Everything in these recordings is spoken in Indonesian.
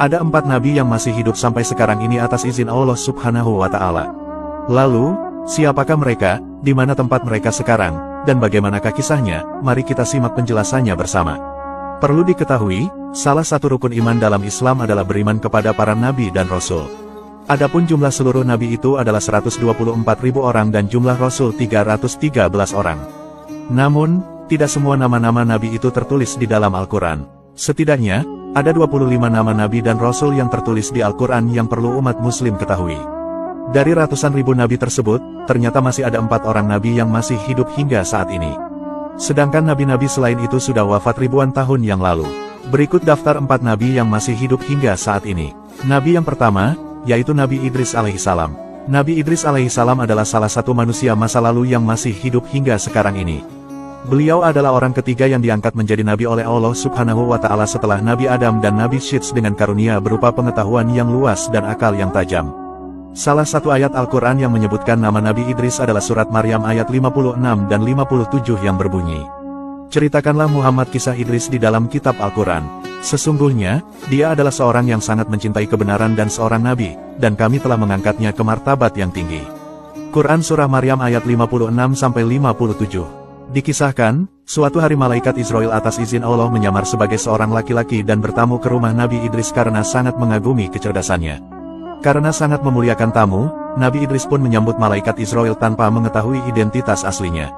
Ada 4 nabi yang masih hidup sampai sekarang ini atas izin Allah Subhanahu wa Ta'ala. Lalu, siapakah mereka, di mana tempat mereka sekarang, dan bagaimanakah kisahnya? Mari kita simak penjelasannya bersama. Perlu diketahui, salah satu rukun iman dalam Islam adalah beriman kepada para nabi dan rasul. Adapun jumlah seluruh nabi itu adalah 124.000 orang dan jumlah rasul 313 orang. Namun, tidak semua nama-nama nabi itu tertulis di dalam Al-Quran. Setidaknya, ada 25 nama nabi dan rasul yang tertulis di Al-Quran yang perlu umat muslim ketahui. Dari ratusan ribu nabi tersebut, ternyata masih ada 4 orang nabi yang masih hidup hingga saat ini. Sedangkan nabi-nabi selain itu sudah wafat ribuan tahun yang lalu. Berikut daftar 4 nabi yang masih hidup hingga saat ini. Nabi yang pertama, yaitu Nabi Idris alaihissalam. Nabi Idris alaihissalam adalah salah satu manusia masa lalu yang masih hidup hingga sekarang ini. Beliau adalah orang ketiga yang diangkat menjadi nabi oleh Allah Subhanahu wa Ta'ala setelah Nabi Adam dan Nabi Syeds dengan karunia berupa pengetahuan yang luas dan akal yang tajam. Salah satu ayat Al-Quran yang menyebutkan nama Nabi Idris adalah surat Maryam ayat 56 dan 57 yang berbunyi, "Ceritakanlah Muhammad kisah Idris di dalam kitab Al-Quran. Sesungguhnya, dia adalah seorang yang sangat mencintai kebenaran dan seorang nabi, dan kami telah mengangkatnya ke martabat yang tinggi." Quran Surah Maryam ayat 56-57. Dikisahkan, suatu hari malaikat Israel atas izin Allah menyamar sebagai seorang laki-laki dan bertamu ke rumah Nabi Idris karena sangat mengagumi kecerdasannya. Karena sangat memuliakan tamu, Nabi Idris pun menyambut malaikat Israel tanpa mengetahui identitas aslinya.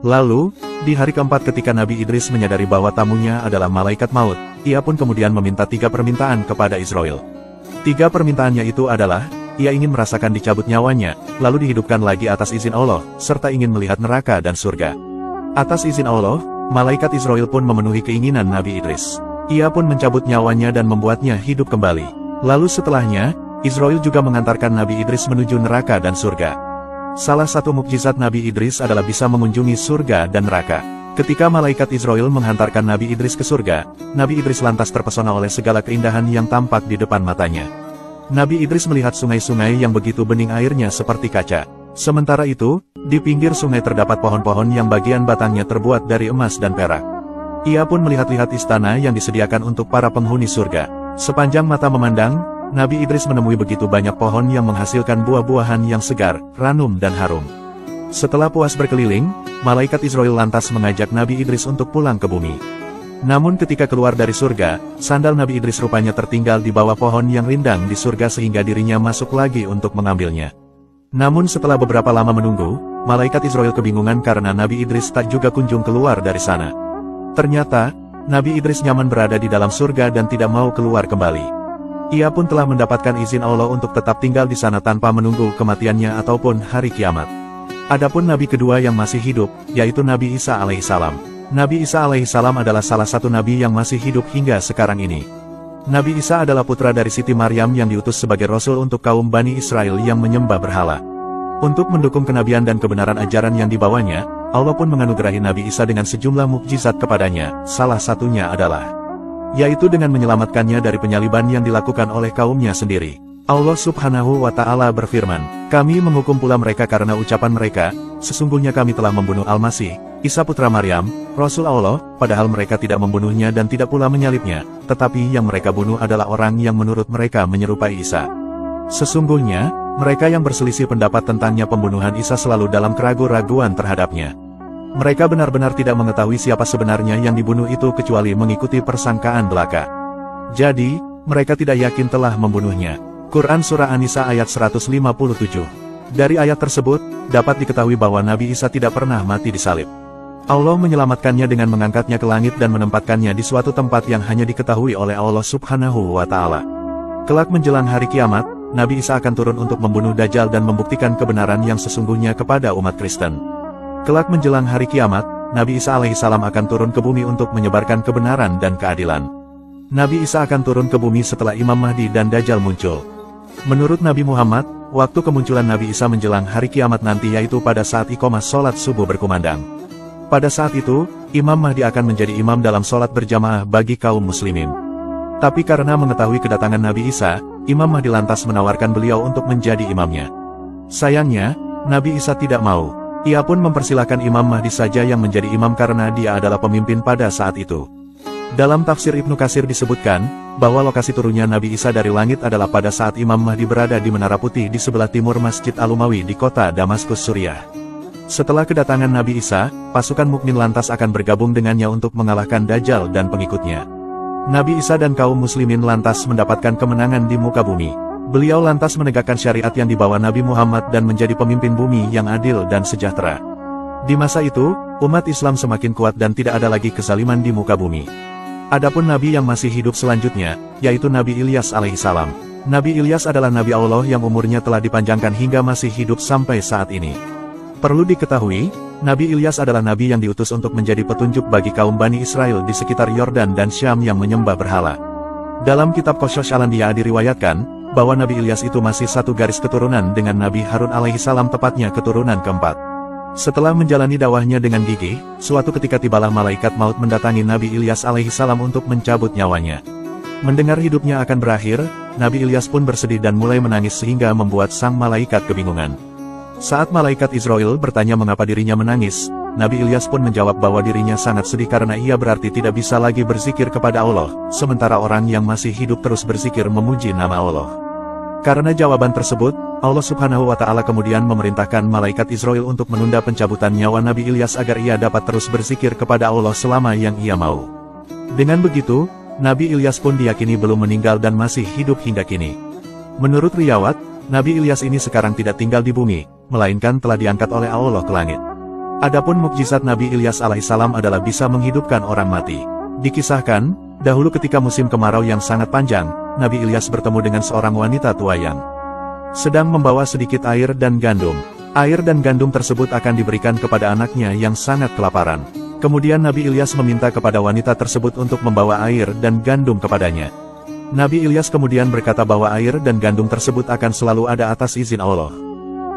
Lalu, di hari keempat ketika Nabi Idris menyadari bahwa tamunya adalah malaikat maut, ia pun kemudian meminta 3 permintaan kepada Israel. 3 permintaannya itu adalah, ia ingin merasakan dicabut nyawanya, lalu dihidupkan lagi atas izin Allah, serta ingin melihat neraka dan surga. Atas izin Allah, malaikat Israel pun memenuhi keinginan Nabi Idris. Ia pun mencabut nyawanya dan membuatnya hidup kembali. Lalu setelahnya, Israel juga mengantarkan Nabi Idris menuju neraka dan surga. Salah satu mukjizat Nabi Idris adalah bisa mengunjungi surga dan neraka. Ketika malaikat Israel menghantarkan Nabi Idris ke surga, Nabi Idris lantas terpesona oleh segala keindahan yang tampak di depan matanya. Nabi Idris melihat sungai-sungai yang begitu bening airnya seperti kaca. Sementara itu, di pinggir sungai terdapat pohon-pohon yang bagian batangnya terbuat dari emas dan perak. Ia pun melihat-lihat istana yang disediakan untuk para penghuni surga. Sepanjang mata memandang, Nabi Idris menemui begitu banyak pohon yang menghasilkan buah-buahan yang segar, ranum dan harum. Setelah puas berkeliling, malaikat Israel lantas mengajak Nabi Idris untuk pulang ke bumi. Namun ketika keluar dari surga, sandal Nabi Idris rupanya tertinggal di bawah pohon yang rindang di surga sehingga dirinya masuk lagi untuk mengambilnya. Namun setelah beberapa lama menunggu, malaikat Israel kebingungan karena Nabi Idris tak juga kunjung keluar dari sana. Ternyata, Nabi Idris nyaman berada di dalam surga dan tidak mau keluar kembali. Ia pun telah mendapatkan izin Allah untuk tetap tinggal di sana tanpa menunggu kematiannya ataupun hari kiamat. Adapun nabi kedua yang masih hidup, yaitu Nabi Isa alaihissalam. Nabi Isa alaihissalam adalah salah satu nabi yang masih hidup hingga sekarang ini. Nabi Isa adalah putra dari Siti Maryam yang diutus sebagai rasul untuk kaum Bani Israel yang menyembah berhala. Untuk mendukung kenabian dan kebenaran ajaran yang dibawanya, Allah pun menganugerahi Nabi Isa dengan sejumlah mukjizat kepadanya, salah satunya adalah yaitu dengan menyelamatkannya dari penyaliban yang dilakukan oleh kaumnya sendiri. Allah Subhanahu wa Ta'ala berfirman, "Kami menghukum pula mereka karena ucapan mereka, sesungguhnya kami telah membunuh Al-Masih, Isa putra Maryam, Rasul Allah, padahal mereka tidak membunuhnya dan tidak pula menyalibnya, tetapi yang mereka bunuh adalah orang yang menurut mereka menyerupai Isa. Sesungguhnya, mereka yang berselisih pendapat tentangnya pembunuhan Isa selalu dalam keraguan-raguan terhadapnya. Mereka benar-benar tidak mengetahui siapa sebenarnya yang dibunuh itu kecuali mengikuti persangkaan belaka. Jadi, mereka tidak yakin telah membunuhnya." Quran Surah An-Nisa ayat 157. Dari ayat tersebut, dapat diketahui bahwa Nabi Isa tidak pernah mati disalib. Allah menyelamatkannya dengan mengangkatnya ke langit dan menempatkannya di suatu tempat yang hanya diketahui oleh Allah Subhanahu wa Ta'ala. Kelak menjelang hari kiamat, Nabi Isa akan turun untuk membunuh Dajjal dan membuktikan kebenaran yang sesungguhnya kepada umat Kristen. Kelak menjelang hari kiamat, Nabi Isa alaihissalam akan turun ke bumi untuk menyebarkan kebenaran dan keadilan. Nabi Isa akan turun ke bumi setelah Imam Mahdi dan Dajjal muncul. Menurut Nabi Muhammad, waktu kemunculan Nabi Isa menjelang hari kiamat nanti yaitu pada saat iqamah sholat subuh berkumandang. Pada saat itu, Imam Mahdi akan menjadi imam dalam sholat berjamaah bagi kaum muslimin. Tapi karena mengetahui kedatangan Nabi Isa, Imam Mahdi lantas menawarkan beliau untuk menjadi imamnya. Sayangnya, Nabi Isa tidak mau. Ia pun mempersilahkan Imam Mahdi saja yang menjadi imam karena dia adalah pemimpin pada saat itu. Dalam tafsir Ibnu Katsir disebutkan, bahwa lokasi turunnya Nabi Isa dari langit adalah pada saat Imam Mahdi berada di Menara Putih di sebelah timur Masjid Al-Umawi di kota Damaskus, Suriah. Setelah kedatangan Nabi Isa, pasukan mukmin lantas akan bergabung dengannya untuk mengalahkan Dajjal dan pengikutnya. Nabi Isa dan kaum muslimin lantas mendapatkan kemenangan di muka bumi. Beliau lantas menegakkan syariat yang dibawa Nabi Muhammad dan menjadi pemimpin bumi yang adil dan sejahtera. Di masa itu, umat Islam semakin kuat dan tidak ada lagi kezaliman di muka bumi. Adapun Nabi yang masih hidup selanjutnya, yaitu Nabi Ilyas alaihissalam. Nabi Ilyas adalah Nabi Allah yang umurnya telah dipanjangkan hingga masih hidup sampai saat ini. Perlu diketahui, Nabi Ilyas adalah Nabi yang diutus untuk menjadi petunjuk bagi kaum Bani Israel di sekitar Yordan dan Syam yang menyembah berhala. Dalam kitab Qasas al-Anbiya diriwayatkan, bahwa Nabi Ilyas itu masih satu garis keturunan dengan Nabi Harun alaihissalam, tepatnya keturunan keempat. Setelah menjalani dakwahnya dengan gigih, suatu ketika tibalah malaikat maut mendatangi Nabi Ilyas alaihissalam untuk mencabut nyawanya. Mendengar hidupnya akan berakhir, Nabi Ilyas pun bersedih dan mulai menangis sehingga membuat sang malaikat kebingungan. Saat malaikat Israel bertanya mengapa dirinya menangis, Nabi Ilyas pun menjawab bahwa dirinya sangat sedih karena ia berarti tidak bisa lagi berzikir kepada Allah, sementara orang yang masih hidup terus berzikir memuji nama Allah. Karena jawaban tersebut, Allah Subhanahu wa Ta'ala kemudian memerintahkan malaikat Israel untuk menunda pencabutan nyawa Nabi Ilyas agar ia dapat terus berzikir kepada Allah selama yang ia mau. Dengan begitu, Nabi Ilyas pun diyakini belum meninggal dan masih hidup hingga kini. Menurut riwayat, Nabi Ilyas ini sekarang tidak tinggal di bumi, melainkan telah diangkat oleh Allah ke langit. Adapun mukjizat Nabi Ilyas alaihissalam adalah bisa menghidupkan orang mati. Dikisahkan, dahulu ketika musim kemarau yang sangat panjang, Nabi Ilyas bertemu dengan seorang wanita tua yang sedang membawa sedikit air dan gandum. Air dan gandum tersebut akan diberikan kepada anaknya yang sangat kelaparan. Kemudian Nabi Ilyas meminta kepada wanita tersebut untuk membawa air dan gandum kepadanya. Nabi Ilyas kemudian berkata bahwa air dan gandum tersebut akan selalu ada atas izin Allah.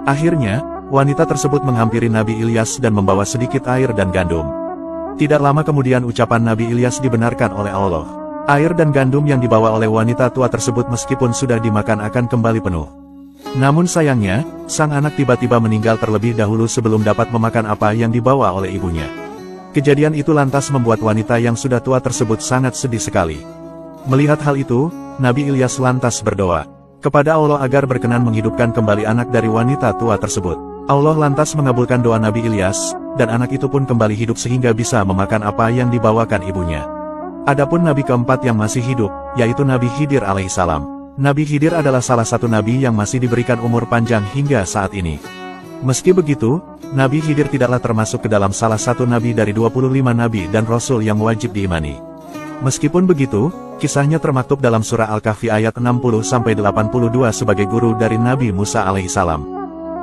Akhirnya, wanita tersebut menghampiri Nabi Ilyas dan membawa sedikit air dan gandum. Tidak lama kemudian ucapan Nabi Ilyas dibenarkan oleh Allah. Air dan gandum yang dibawa oleh wanita tua tersebut meskipun sudah dimakan akan kembali penuh. Namun sayangnya, sang anak tiba-tiba meninggal terlebih dahulu sebelum dapat memakan apa yang dibawa oleh ibunya. Kejadian itu lantas membuat wanita yang sudah tua tersebut sangat sedih sekali. Melihat hal itu, Nabi Ilyas lantas berdoa kepada Allah agar berkenan menghidupkan kembali anak dari wanita tua tersebut. Allah lantas mengabulkan doa Nabi Ilyas, dan anak itu pun kembali hidup sehingga bisa memakan apa yang dibawakan ibunya. Adapun Nabi keempat yang masih hidup, yaitu Nabi Khidir alaihissalam. Nabi Khidir adalah salah satu Nabi yang masih diberikan umur panjang hingga saat ini. Meski begitu, Nabi Khidir tidaklah termasuk ke dalam salah satu Nabi dari 25 Nabi dan Rasul yang wajib diimani. Meskipun begitu, kisahnya termaktub dalam surah Al-Kahfi ayat 60-82 sebagai guru dari Nabi Musa alaihissalam.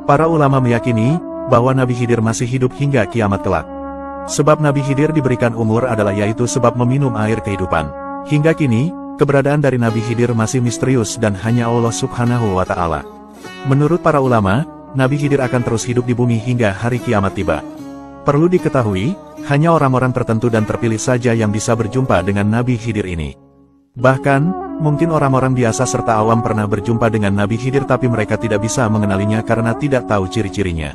Para ulama meyakini, bahwa Nabi Khidir masih hidup hingga kiamat kelak. Sebab Nabi Khidir diberikan umur adalah yaitu sebab meminum air kehidupan. Hingga kini, keberadaan dari Nabi Khidir masih misterius dan hanya Allah Subhanahu wa Ta'ala. Menurut para ulama, Nabi Khidir akan terus hidup di bumi hingga hari kiamat tiba. Perlu diketahui, hanya orang-orang tertentu dan terpilih saja yang bisa berjumpa dengan Nabi Khidir ini. Bahkan, mungkin orang-orang biasa serta awam pernah berjumpa dengan Nabi Khidir tapi mereka tidak bisa mengenalinya karena tidak tahu ciri-cirinya.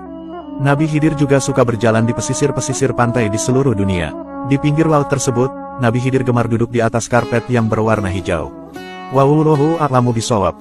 Nabi Khidir juga suka berjalan di pesisir-pesisir pantai di seluruh dunia. Di pinggir laut tersebut, Nabi Khidir gemar duduk di atas karpet yang berwarna hijau. Wallahu a'lamu bishawab.